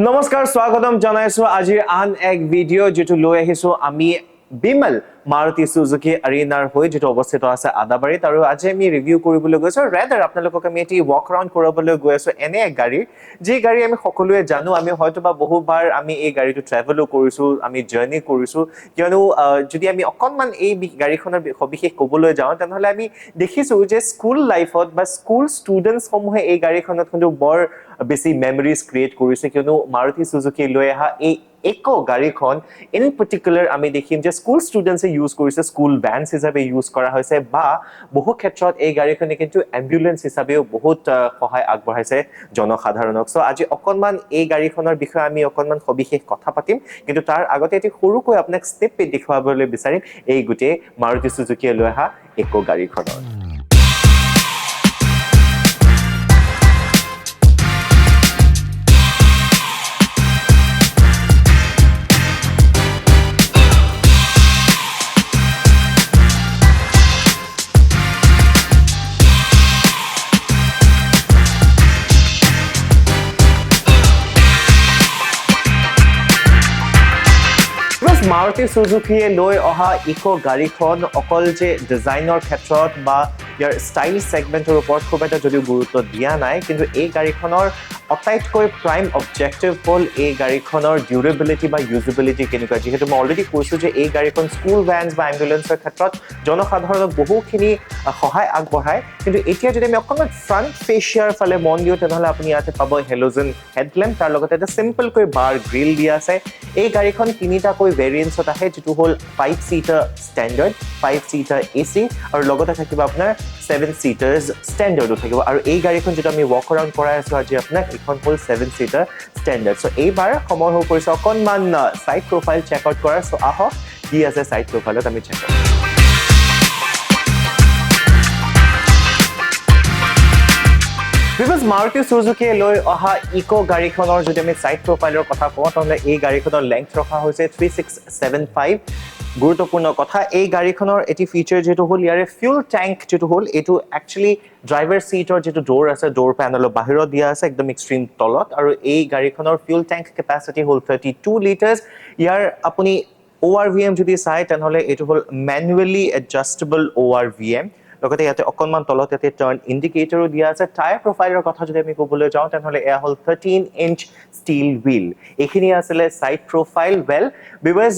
নমস্কাৰ স্বাগতম জনাইছো আজিৰ আন এক ভিডিঅ' যেটো লৈ আহিছো আমি বিমল মাৰুতি সুজুকি আৰিনাৰ হৈ যেটো অৱস্থিত আছে আদাবাৰীত আৰু আজি আমি ৰিভিউ কৰিবলৈ গৈছো ৰেডাৰ আপোনালোকক আমি এটি ৱাক ৰাউণ্ড কৰাবলৈ গৈ আছো এনে এক গাড়ী যি গাড়ী আমি সকলোৱে জানো আমি হয়তোবা বহুবাৰ আমি এই গাড়ীটো ট্ৰেভেলো কৰিছো আমি জাৰ্নি কৰিছো কিয়নো যদি আমি অকনমান এই গাড়ীখনৰ সবিশেষ ক'বলৈ যাওঁ তেনেহলে আমি দেখিছো যে স্কুল লাইফত বা স্কুল ষ্টুডেণ্টছ সমূহে এই গাড়ীখনত কিন্তু বৰ বেছি মেমৰিজ ক্ৰিয়েট কৰিছে কিয়নো মাৰুতি সুজুকি লৈ আহা এই EECO গাড়ীখন ইন পাৰ্টিকুলাৰ আমি দেখিম যে স্কুল ষ্টুডেণ্টছে ইউজ কৰিছে স্কুল ভ্যানছ হিচাপে ইউজ কৰা হৈছে বা বহু ক্ষেত্ৰত এই গাড়ীখনে কিন্তু এম্বুলেন্স হিচাপেও বহুত সহায় আগবঢ়াইছে জনসাধাৰণক সো আজি অকনমান এই গাড়ীখনৰ বিষয়ে আমি অকনমান সবিশেষ কথা পাতিম কিন্তু তাৰ আগতে এটি সৰুকৈ আপোনাক স্টেপ দেখুৱাবলৈ বিচাৰিম এই গুটেই মাৰুতি সুজুকি লৈ আহা EECO গাড়ীখনৰ মাৰুতি সুজুকিয়ে লৈ অহা EECO গাড়ীখন অকল যে ডিজাইনৰ ক্ষেত্ৰত বা ইয়াৰ ষ্টাইল সেগমেন্টৰ ওপৰত খুব এটা যদিও গুৰুত্ব দিয়া নাই কিন্তু এই গাড়ীখনৰ অটাইতকৈ প্ৰাইম অবজেক্টিভ হ'ল এই গাড়ীখনৰ ডিউৰেবিলিটি বা ইউজেবিলিটি কেনেকুৱা যেহেতু মই অলৰেডি কৈছো যে এই গাড়ীখন স্কুল ভ্যানছ বা এম্বুলেন্সৰ ক্ষেত্ৰত জনসাধাৰণক বহুখিনি সহায় আগবঢ়ায় কিন্তু এতিয়া যদি আমি অকণমান ফ্ৰণ্ট ফেচিয়াৰ ফালে মন দিওঁ তেনেহ'লে আপুনি ইয়াতে পাব হেলোজেন হেডলেম্প তাৰ লগতে এটা চিম্পলকৈ বাৰ গ্ৰিল দিয়া আছে এই গাড়ীখন তিনিটাকৈ ভেৰিয়েন্টছত আহে যেটো হ'ল 5 সিটাৰ ষ্টেণ্ডাৰ্ড 5 সিটাৰ AC আৰু লগতে থাকিব আপোনাৰ 7 সিটাৰ্ছ ষ্টেণ্ডাৰ্ডো থাকিব আৰু এই গাড়ীখন যেটো আমি ৱাক আৰাউণ্ড কৰাই আছো আজি আপোনাক এখন হ'ল 7 সিটাৰ ষ্টেণ্ডাৰ্ড সো এইবাৰ সময় হৈ পৰিছে অকণমান সাইড প্ৰফাইল চেক আউট কৰাৰ সো আহক কি আছে সাইড প্ৰফাইলত আমি check out Because Maruti Suzuki লৈ অহা EECO গাড়ীখনৰ যদি আমি সাইড প্ৰফাইলৰ কথা কওঁ তাহলে এই গাড়ীখনৰ লেংথ ৰখা হৈছে 3675 গুৰুত্বপূৰ্ণ কথা এই গাড়ীখনৰ এটি ফিচাৰ যেটো হ'ল ইয়াৰে ফিউল ট্যাঙ্ক যেটো হ'ল এটো একচুয়ালি ড্ৰাইভাৰ সিটৰ যেটো ডোৰ আছে ডোৰ প্যানেলৰ বাহিৰত দিয়া আছে একদম এক্সট্ৰিম তলত আৰু এই গাড়ীখনৰ ফিউল ট্যাঙ্ক কেপাসিটি হ'ল 32 লিটাৰছ ইয়াৰ আপুনি ORVM যদি চাই তেনেহলে এটো হ'ল ম্যানুৱেলি এডজাস্টেবল ORVM লগতে ইয়াতে অকনমান তলত ইয়াতে টাৰ্ন ইন্ডিকেটৰো দিয়া আছে টায়াৰ প্ৰফাইলৰ কথা যদি আমি ক'বলৈ যাওঁ তেনেহলে এয়া হ'ল 13 ইঞ্চ ষ্টীল হুইল এইখিনি আছিল সাইড প্ৰফাইল ওয়েল বিকজ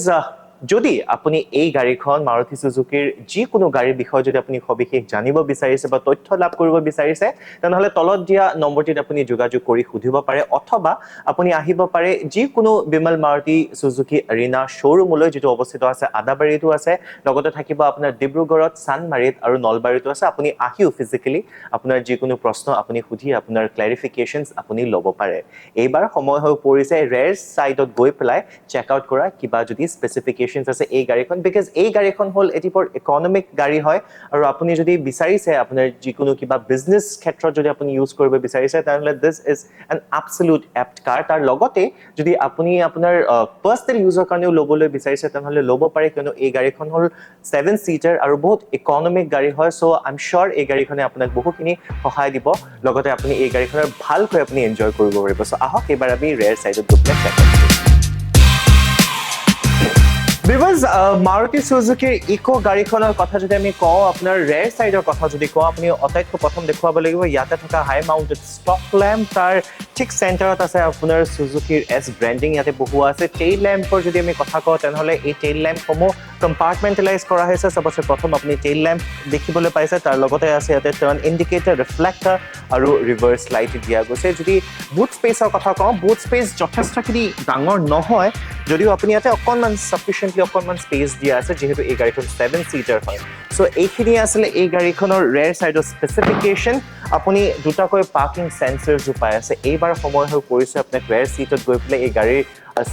যদি আপুনি এই গাড়ীখন মাৰুতি সুজুকিৰ যিকোনো গাড়ীৰ বিষয়ে যদি আপুনি সবিশেষ জানিব বিচাৰিছে বা তথ্য লাভ কৰিব বিচাৰিছে তেনেহলে তলত দিয়া নম্বৰটিত আপুনি যোগাযোগ কৰি সুধিব পাৰে অথবা আপুনি আহিব পাৰে যিকোনো বিমল মাৰুতি সুজুকি আৰিনা শ্ব'ৰুমলৈ যেটো অৱস্থিত আছে আদাবাৰীতো আছে লগতে থাকিব আপোনাৰ ডিব্ৰুগড়ত চানমাৰীত আৰু নলবাৰীতো আছে আপুনি আহিও ফিজিক্যালি আপোনাৰ যিকোনো প্ৰশ্ন আপুনি সুধি আপোনাৰ ক্লাৰিফিকেশনছ আপুনি ল'ব পাৰে এইবাৰ সময় হৈ পৰিছে ৰেৰ সাইডত গৈ পেলাই চেক আউট কৰা কিবা যদি স্পেসিফিকেশন আছে এই গাড়ীখন বিকজ এই গাড়ীখন হ'ল এটিপৰ ইকনমিক গাড়ী হয় আৰু আপুনি যদি বিচাৰিছে আপোনাৰ যিকোনো কিবা বিজনেস ক্ষেত্ৰত যদি আপুনি ইউজ কৰিব বিচাৰিছে তাহলে দিস ইজ এন এবছলিউট এপ্ট কাৰ তাৰ লগতে যদি আপুনি আপোনাৰ পাৰ্সনেল ইউজৰ কাৰণেও ল'বলৈ বিচাৰিছে তাহলে ল'ব পাৰে কিয়নো এই গাড়ীখন হ'ল 7 সিটাৰ আৰু বহুত ইকনমিক গাড়ী হয় সো আই এম শিওৰ এই গাড়ীখনে আপোনাক বহুখিনি সহায় দিব লগতে আপুনি এই গাড়ীখনৰ ভালকৈ আপুনি এনজয় কৰিব পাৰিব সো আহক এবাৰ আমি ৰেৰ সাইডত গৈ পেলাই চেক আউট বিকজ মাৰুতি সুজুকিৰ EECO গাড়ীখনৰ কথা যদি আমি কওঁ আপোনাৰ ৰেৰ সাইডৰ কথা যদি কওঁ আপুনি অটাইতকৈ প্ৰথম দেখুৱাব লাগিব ইয়াতে থকা হাই মাউন্টেড ষ্টক ল্যাম্প তাৰ ঠিক চেণ্টাৰত আছে আপোনাৰ সুজুকিৰ S ব্ৰ্যান্ডিং ইয়াতে বহুৱা আছে টেইল ল্যাম্পৰ যদি আমি কথা কওঁ তেনেহলে এই টেইল ল্যাম্পসমূহ কম্পাৰ্টমেণ্টেলাইজ কৰা হৈছে সবচে প্ৰথম আপুনি টেইল ল্যাম্প দেখিবলৈ পাইছে তাৰ লগতে আছে ইয়াতে টাৰ্ণ ইন্ডিকেটৰ ৰিফ্লেক্টৰ আৰু ৰিভাৰ্স লাইট দিয়া গৈছে যদি বুট স্পেচৰ কথা কওঁ বুট স্পেচ যথেষ্টখিনি ডাঙৰ নহয় যদিও আপুনি ইয়াতে অকনমান সাফিচিয়েন্টলি অকনমান স্পেস দিয়া আছে যেহেতু এই গাড়ীখন 7 সিটাৰ হয় সো এইখিনি আসলে এই গাড়ীখনৰ ৰেৰ সাইডৰ স্পেসিফিকেশন আপুনি দুটাকৈ পাৰ্কিং সেন্সৰছ পাই আছে এইবাৰ সময় হৈ পৰিছে আপোনাক ৰেৰ সিটত গৈ পেলাই এই গাড়ীৰ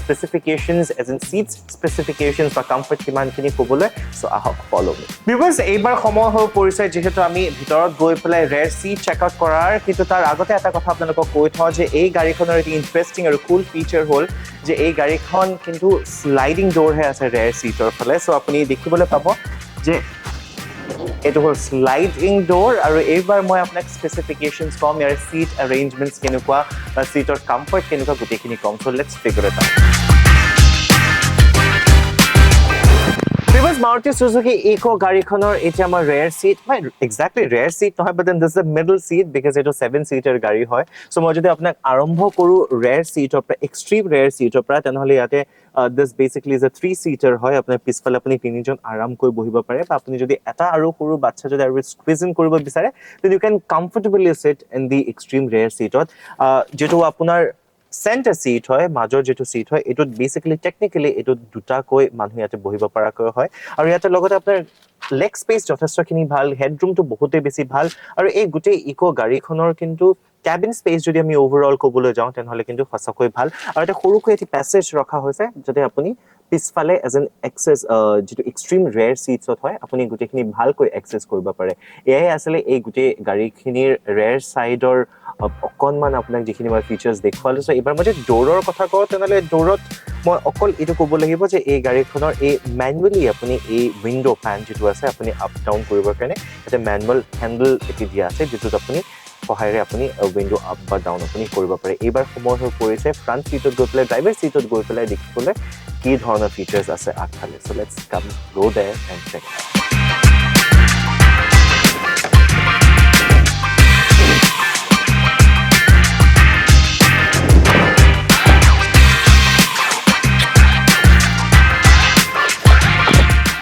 specifications as in seats specifications বা comfort কিমানখিনি ক'বলৈ সো আহক ফলো মি বিকজ এইবাৰ সময় হৈ পৰিছে যেহেতু আমি ভিতৰত গৈ পেলাই ৰেৰ সিট চেক আউট কৰাৰ কিন্তু তাৰ আগতে এটা কথা আপোনালোকক কৈ থওঁ যে এই গাড়ীখনৰ এটি ইন্টাৰেষ্টিং আৰু কুল ফিচাৰ হ'ল যে এই গাড়ীখন কিন্তু স্লাইডিং ডোৰ হে আছে ৰেৰ সিটৰ ফালে সো আপুনি দেখিবলৈ পাব যে এইটো হ'ল স্লাইডিং ডোৰ আৰু এইবাৰ মই আপোনাক স্পেচিফিকেশ্যনছ কম ইয়াৰ চিট এৰেঞ্জমেণ্টছ কেনেকুৱা বা চিটৰ কমফৰ্ট কেনেকুৱা গোটেইখিনি come so' let's figure it out Previous Maruti Suzuki EECO গাড়ীখনৰ এতিয়া আমাৰ rear seat exactly rear seat নহয় but then this is the middle seat because এইটো 7-seater গাড়ী হয় so মই যদি আপোনাক আৰম্ভ কৰো ৰেয়াৰ চিটৰ পৰা এক্সট্ৰিম ৰেয়াৰ চিটৰ পৰা তেনেহ'লে ইয়াতে this basically is a 3-seater হয় আপোনাৰ পিছফালে আপুনি তিনিজন আৰামকৈ বহিব পাৰে বা আপুনি যদি এটা আৰু সৰু বাচ্চা যদি আৰু স্কুইজ ইন কৰিব বিচাৰে then you can comfortably sit in the extreme rear seatত যেটো আপোনাৰ center seat হয় মাজৰ যেটো seat হয় এটো basically technically এটো দুটাকৈ মানুহ ইয়াতে বহিব পৰাকৈ হয় আৰু ইয়াতে লগতে আপোনাৰ লেগ স্পেস যথেষ্টখিনি ভাল হেডৰুমটো বহুতে বেছি ভাল আৰু এই গোটেই ইকো গাড়ীখনৰ কিন্তু cabin space যদি আমি ওভাৰঅল ক'বলৈ যাওঁ তেনেহ'লে কিন্তু সঁচাকৈ ভাল আৰু এটা সৰুকৈ এটি প্যাসেজ ৰখা হৈছে যাতে আপুনি পিছফালে এজ এন এক্সেস যেটো এক্সট্ৰিম ৰেয়াৰ সিটছত হয় আপুনি গোটেইখিনি ভালকৈ এক্সেস কৰিব পাৰে এয়াই আসলে এই গোটেই গাড়ীখিনিৰ ৰেয়াৰ সাইডৰ অকনমান আপোনাক যিখিনি মই ফিচাৰ্স দেখুৱালো সো এবাৰ মই ডোৰৰ কথা কওঁ তেনেহ'লে ডোৰত মই অকল এটো ক'ব লাগিব যে এই গাড়ীখনৰ এই ম্যানুয়ালি আপুনি এই উইন্ডো ফ্যান যেটো আছে আপুনি আপ ডাউন কৰিবৰ কাৰণে এটা ম্যানুয়াল হ্যান্ডেল এটি দিয়া আছে যেটোত আপুনি সহায়ৰে আপুনি উইন্ডো আপ বা ডাউন আপুনি কৰিব পাৰে এবাৰ সময় হৈ পৰিছে ফ্ৰন্ট সিটত গৈ পেলাই ড্ৰাইভাৰ সিটত গৈ পেলাই দেখিবলৈ কি ধৰণৰ ফিচাৰ্স আছে আগফালে so let's come go there and check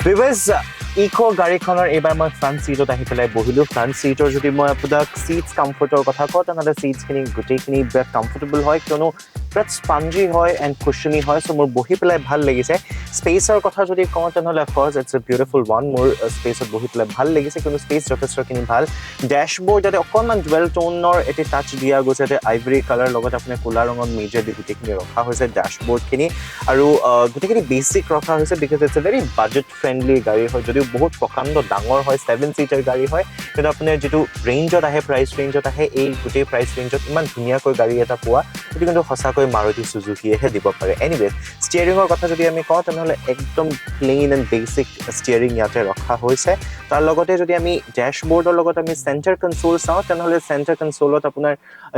Viewers, Eeco গাড়ীখনৰ এবাৰ মই ফ্ৰন্ট সিটত আহি পেলাই বহিলো ফ্ৰন্ট সিটৰ যদি মই আপোনাক সিটস কমফৰ্টৰ কথা কওঁ তেনেহ'লে সিটছখিনি গোটেইখিনি বিৰাট কমফৰ্টেবল হয় কিয়নো বিৰাট স্পঞ্জি হয় এণ্ড কুশনি হয় সো মোৰ বহি পেলাই ভাল লাগিছে স্পেচৰ কথা যদি কওঁ তেনেহ'লে of course it's a beautiful one মোৰ স্পেচত বহি পেলাই ভাল লাগিছে কিন্তু স্পেচ যথেষ্টখিনি ভাল ডেশ্ববোৰ্ড যাতে অকণমান ডুৱেল টোনৰ এটি টাচ দিয়া গৈছে যাতে আইভৰি কালাৰ লগত আপোনাৰ ক'লা ৰঙৰ মেজৰ দি গোটেইখিনি ৰখা হৈছে ডেশ্ববোৰ্ডখিনি আৰু গোটেইখিনি বেছিক ৰখা হৈছে because it's a very budget friendly গাড়ী হয় যদিও বহুত প্ৰকাণ্ড ডাঙৰ হয় 7-seater গাড়ী হয় কিন্তু আপোনাৰ যেটো ৰেঞ্জত আহে প্ৰাইস ৰেঞ্জত আহে এই গোটেই প্ৰাইস ৰেঞ্জত ইমান ধুনীয়াকৈ গাড়ী এটা পোৱা এটো কিন্তু সঁচাকৈ মাৰুতি সুজুকিয়েহে দিব পাৰে এনিৱেজ ষ্টিয়াৰিঙৰ কথা যদি আমি কওঁ তেনেহ'লে একদম প্লেইন এণ্ড বেছিক ষ্টিয়াৰিং ইয়াতে ৰখা হৈছে তাৰ লগতে যদি আমি ডেশ্ববোৰ্ডৰ লগত আমি চেণ্টাৰ কনসোল চাওঁ তেনেহ'লে চেণ্টাৰ কনসোলত আপোনাৰ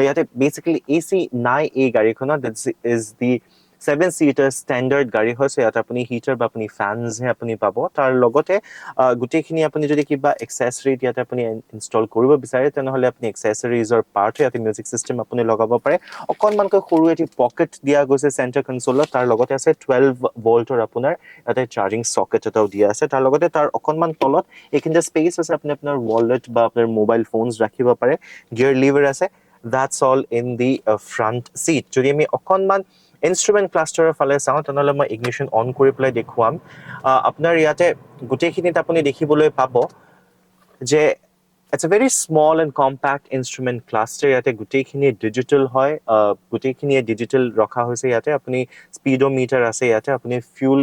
ইয়াতে বেসিক্যালি এসি নাই এই গাড়ীখনত this is the 7-seater standard গাড়ী হয় ইয়াত আপুনি হিটাৰ বা আপুনি ফ্যানস হে আপুনি পাব তাৰ লগতে গুটেইখিনি আপুনি যদি কিবা এক্সেসৰি ইয়াতে আপুনি ইনষ্টল কৰিব বিচাৰে তেনেহ'লে আপুনি এক্সেসৰিজৰ পাৰ্ট ইয়াতে মিউজিক সিস্টেম আপুনি লগাব পাৰে অকনমানকৈ সৰু এটি পকেট দিয়া গৈছে চেণ্টাৰ কনসোলত তাৰ লগতে আছে 12 ভোল্টৰ আপোনাৰ ইয়াতে চাৰ্জিং সকেট এটাও দিয়া আছে তাৰ লগতে তাৰ অকনমান তলত এইখিনিতে স্পেস আছে আপুনি আপোনাৰ ওয়ালেট বা আপোনাৰ মোবাইল ফোনস ৰাখিব পাৰে গিয়াৰ লিভাৰ আছে that's all in the front seat যদি আমি অকনমান ইনস্ট্ৰুমেন্ট ক্লাষ্টাৰৰ ফালে চাওঁ তেনেহ'লে মই ইগনিশ্যন অন কৰি পেলাই দেখুৱাম আপোনাৰ ইয়াতে গোটেইখিনিত আপুনি দেখিবলৈ পাব যে It's a very small and compact instrument cluster. ইয়াতে গোটেইখিনি ডিজিটাল হয় গোটেইখিনি ডিজিটাল ৰখা হৈছে ইয়াতে আপুনি স্পিডোমিটাৰ আছে ইয়াতে আপুনি ফুয়েল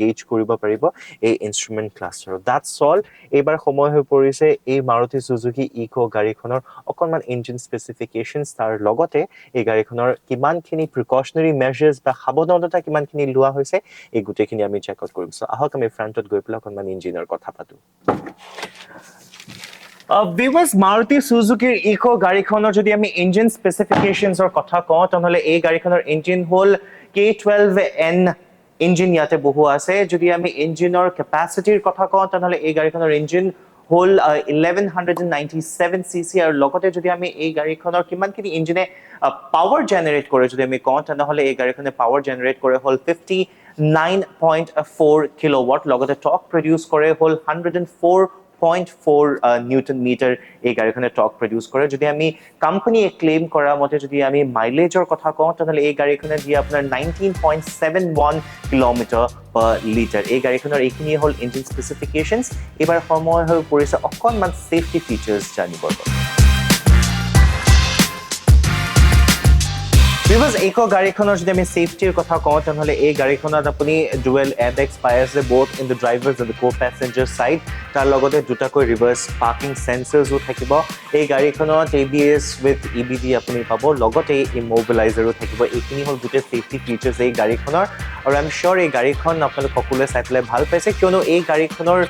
গেজ কৰিব পাৰিব এই ইনস্ট্ৰুমেন্ট ক্লাষ্টাৰ দ্যাটস অল এবাৰ সময় হৈ পৰিছে এই মাৰুতি সুজুকি ইকো গাড়ীখনৰ অকনমান ইঞ্জিন স্পেসিফিকেশনছ তাৰ লগতে এই গাড়ীখনৰ কিমানখিনি প্ৰিকশনাৰী মেজাৰ্স বা সাৱধানতা কিমানখিনি লোৱা হৈছে এই গোটেইখিনি আমি চেক আউট কৰিম সো আহক আমি ফ্ৰণ্টত গৈ পেলাই অকনমান ইঞ্জিনৰ কথা পাতো Viewers, Maruti Suzuki EECO গাড়ীখনৰ যদি আমি ইঞ্জিন স্পেসিফিকেশনছৰ কথা কওঁ তেনেহ'লে এই গাড়ীখনৰ ইঞ্জিন হ'ল K12N ইঞ্জিন ইয়াতে বহু আছে যদি আমি ইঞ্জিনৰ কেপাসিটিৰ কথা কওঁ তেনেহ'লে এই গাড়ীখনৰ ইঞ্জিন হ'ল 1197 cc আৰু লগতে যদি আমি এই গাড়ীখনৰ কিমানখিনি ইঞ্জিনে পাৱাৰ জেনাৰেট কৰে যদি আমি কওঁ তেনেহ'লে এই গাড়ীখনে পাৱাৰ জেনাৰেট কৰে হ'ল 59.4 কিলোৱাট লগতে টৰ্ক প্ৰডিউস কৰে হ'ল 104.4 নিউটন মিটাৰ এই গাড়ীখনে টৰ্ক প্ৰডিউস কৰে যদি আমি কোম্পানীয়ে ক্লেম কৰা মতে যদি আমি মাইলেজৰ কথা কওঁ তেনেহ'লে এই গাড়ীখনে দিয়ে আপোনাৰ 19.71 কিলোমিটাৰ পাৰ লিটাৰ এই গাড়ীখনৰ এইখিনি হ'ল ইঞ্জিন স্পেসিফিকেশনছ এবাৰ সময় হৈ পৰিছে অকনমান সেফটি ফিচাৰ্স জানিবৰ বাবে বিকজ ইকো গাড়ীখনৰ যদি আমি ছেফটিৰ কথা কওঁ তেনেহ'লে এই গাড়ীখনত আপুনি ডুৱেল এয়াৰবেগছ পাই আছে both in the driver's and the co-passenger side তাৰ লগতে দুটাকৈ ৰিভাৰ্ছ পাৰ্কিং চেন্সৰ্ছো থাকিব এই গাড়ীখনত ABS with EBD আপুনি পাব লগতে ইমোবিলাইজাৰো থাকিব এইখিনি হ'ল গোটেই ছেফটি ফিচাৰ্ছ এই গাড়ীখনৰ আৰু আই এম চিয়'ৰ এই গাড়ীখন আপোনালোক সকলোৱে চাই পেলাই ভাল পাইছে কিয়নো এই গাড়ীখনৰ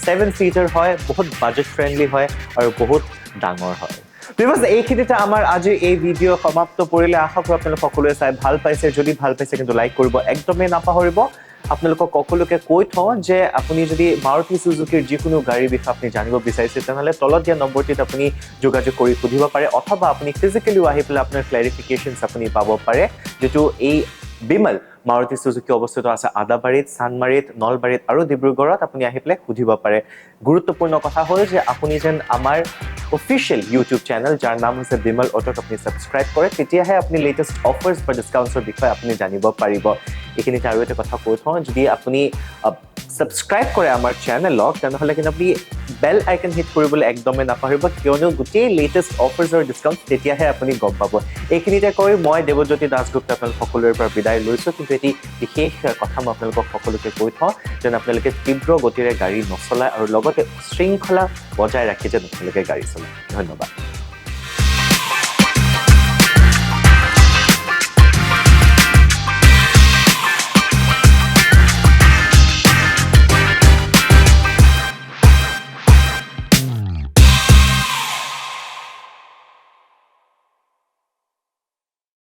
7 সিটাৰ হয় বহুত বাজেট ফ্ৰেণ্ডলি হয় আৰু বহুত ডাঙৰ হয় বিকজ এইখিনিতে আমাৰ আজি এই ভিডিঅ' সমাপ্ত কৰিলে আশা কৰোঁ আপোনালোক সকলোৱে চাই ভাল পাইছে যদি ভাল পাইছে কিন্তু লাইক কৰিব একদমেই নাপাহৰিব আপোনালোকক সকলোকে কৈ থওঁ যে আপুনি যদি মাৰুতি সুজুকিৰ যিকোনো গাড়ীৰ বিষয়ে আপুনি জানিব বিচাৰিছে তেনেহ'লে তলত দিয়া নম্বৰটিত আপুনি যোগাযোগ কৰি সুধিব পাৰে অথবা আপুনি ফিজিকেলিও আহি পেলাই আপোনাৰ ক্লেৰিফিকেশ্যনছ আপুনি পাব পাৰে যিটো এই বিমল মাৰুতি সুজুকি অৱস্থিত আছে আদাবাৰীত চানমাৰীত নলবাৰীত আৰু ডিব্ৰুগড়ত আপুনি আহি পেলাই সুধিব পাৰে গুৰুত্বপূৰ্ণ কথা হ'ল যে আপুনি যেন আমাৰ অফিচিয়েল ইউটিউব চেনেল যাৰ নাম হৈছে বিমল অটোত আপুনি ছাবস্ক্ৰাইব কৰে তেতিয়াহে আপুনি লেটেষ্ট অফাৰ্ছ বা ডিছকাউণ্টছৰ বিষয়ে আপুনি জানিব পাৰিব এইখিনিতে আৰু এটা কথা কৈ থওঁ যদি আপুনি ছাবস্ক্ৰাইব কৰে আমাৰ চেনেলক তেনেহ'লে কিন্তু আপুনি বেল আইকন হিট কৰিবলৈ একদমেই নাপাহৰিব কিয়নো গোটেই লেটেষ্ট অফাৰ্ছ আৰু ডিছকাউণ্ট তেতিয়াহে আপুনি গম পাব এইখিনিতে কৈ মই দেৱজ্যোতি দাসগুপ্তা আপোনালোক সকলোৰে পৰা বিদায় লৈছোঁ কিন্তু এটি বিশেষ কথা মই আপোনালোকক সকলোকে কৈ থওঁ যেন আপোনালোকে তীব্ৰ গতিৰে গাড়ী নচলায় আৰু লগতে শৃংখলা বজাই ৰাখি যেন আপোনালোকে গাড়ী চলায় ধন্যবাদ